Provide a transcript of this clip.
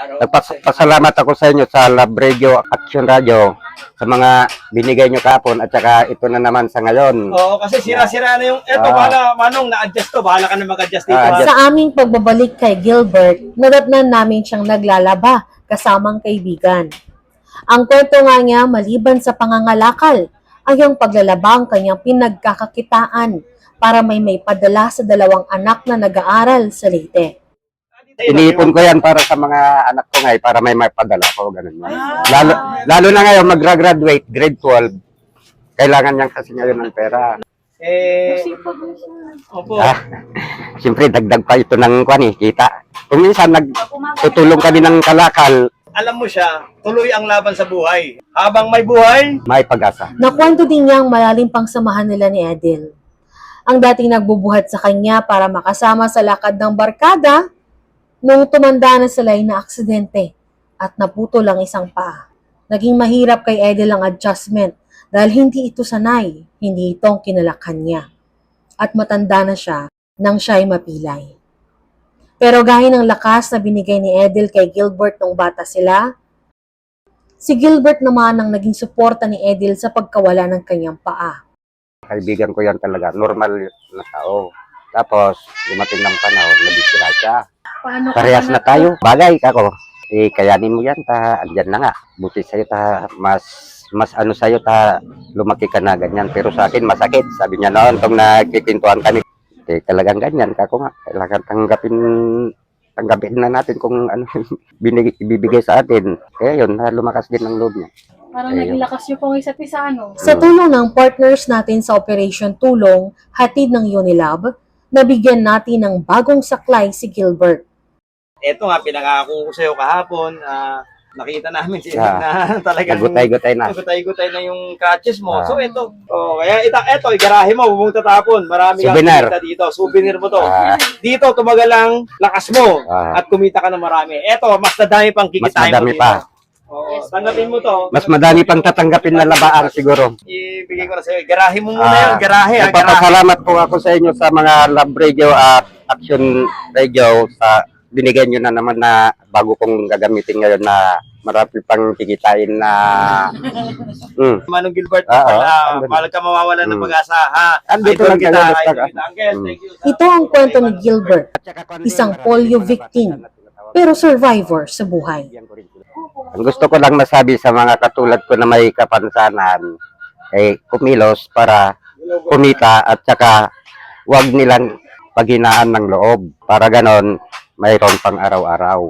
Nagpasalamat ako sa inyo sa Love Radio, Action Radio, sa mga binigay nyo kahapon at saka ito na naman sa ngayon. Oo, kasi sira-sira na yung, eto, Manong, na-adjust to. Bahala ka na mag-adjust dito. Sa aming pagbabalik kay Gilbert, nadatnan namin siyang naglalaba kasamang kaibigan. Ang kwento nga niya, maliban sa pangangalakal, ay ang paglalaba ang kanyang pinagkakakitaan para may padala sa 2 anak na nag-aaral sa Leyte. Iniipon ko yan para sa mga anak ko ngayon, para may padala ko, ganun. Lalo na ngayon, magra-graduate, grade 12. Kailangan niyan kasi ngayon ng pera. Opo. Siyempre, dagdag pa ito ng kita. Kung minsan, nagtutulong kami ng kalakal, Alam mo siya, tuloy ang laban sa buhay. Habang may buhay, may pag-asa. Nakwento din niya ang malalim pang samahan nila ni Edel. Ang dating nagbubuhat sa kanya para makasama sa lakad ng barkada, nung tumanda na sila ay na-aksidente at naputol ang isang paa. Naging mahirap kay Edel ang adjustment dahil hindi ito sanay, hindi itong kinalakhan niya. At matanda na siya nang siya ay mapilay. Pero gaya ng lakas na binigay ni Edel kay Gilbert nung bata sila, si Gilbert naman ang naging suporta ni Edel sa pagkawala ng kanyang paa. Kaibigan ko yan talaga, normal na tao. Tapos, dumating ng panahon, nabisira siya. Parehas na tayo. Bagay ako. Kayanin mo yan, andyan na nga. Buti sa'yo, mas ano sa'yo, lumaki ka na ganyan. Pero sa akin, masakit. Sabi niya noon, itong nagkikwentuhan kami. Talagang ganyan, kako nga. Kailangan tanggapin na natin kung ano ibibigay sa atin. Kaya yun, lumakas din ang loob niya. Parang naging lakas niyo pong isa't isa, ano? Sa tulong ng partners natin sa Operation Tulong, hatid ng Unilab, nabigyan natin ng bagong saklay si Gilbert. eto nga, pinangako ko sa'yo kahapon. Nakita namin na talagang Nagutay-gutay na. Nagutay-gutay na yung catches mo. So ito. Kaya eto, igarahe mo, huwag mong tatapon. Marami kang Souvenir. kumita dito. Souvenir mo to. Dito, tumagal ang lakas mo at kumita ka ng marami. Eto, mas nadami pang Mas kikitain mo madami dito. pa. Oo, tanggapin mo to. Mas madami pang tatanggapin na labaan siguro. Ibigay ko na sa'yo. Garahe mo muna yun. Garahe. Garahe. Nagpapasalamat po ako sa inyo sa mga Love Radio at Action Radio sa binigyan nyo na naman na bago kong gagamitin ngayon na marami pang kikitain na Manong Gilbert, andun. mahal ka mawawalan ng pag-asa, ha? Andito Idol lang kita, kayo, idol basta. kita. Uncle, thank you. Ito ang kwento ni Gilbert, isang polio victim, pero survivor sa buhay. Ang gusto ko lang masabi sa mga katulad ko na may kapansanan ay kumilos para kumita at saka huwag nilang paghinaan ng loob para ganon mayroon pang araw-araw.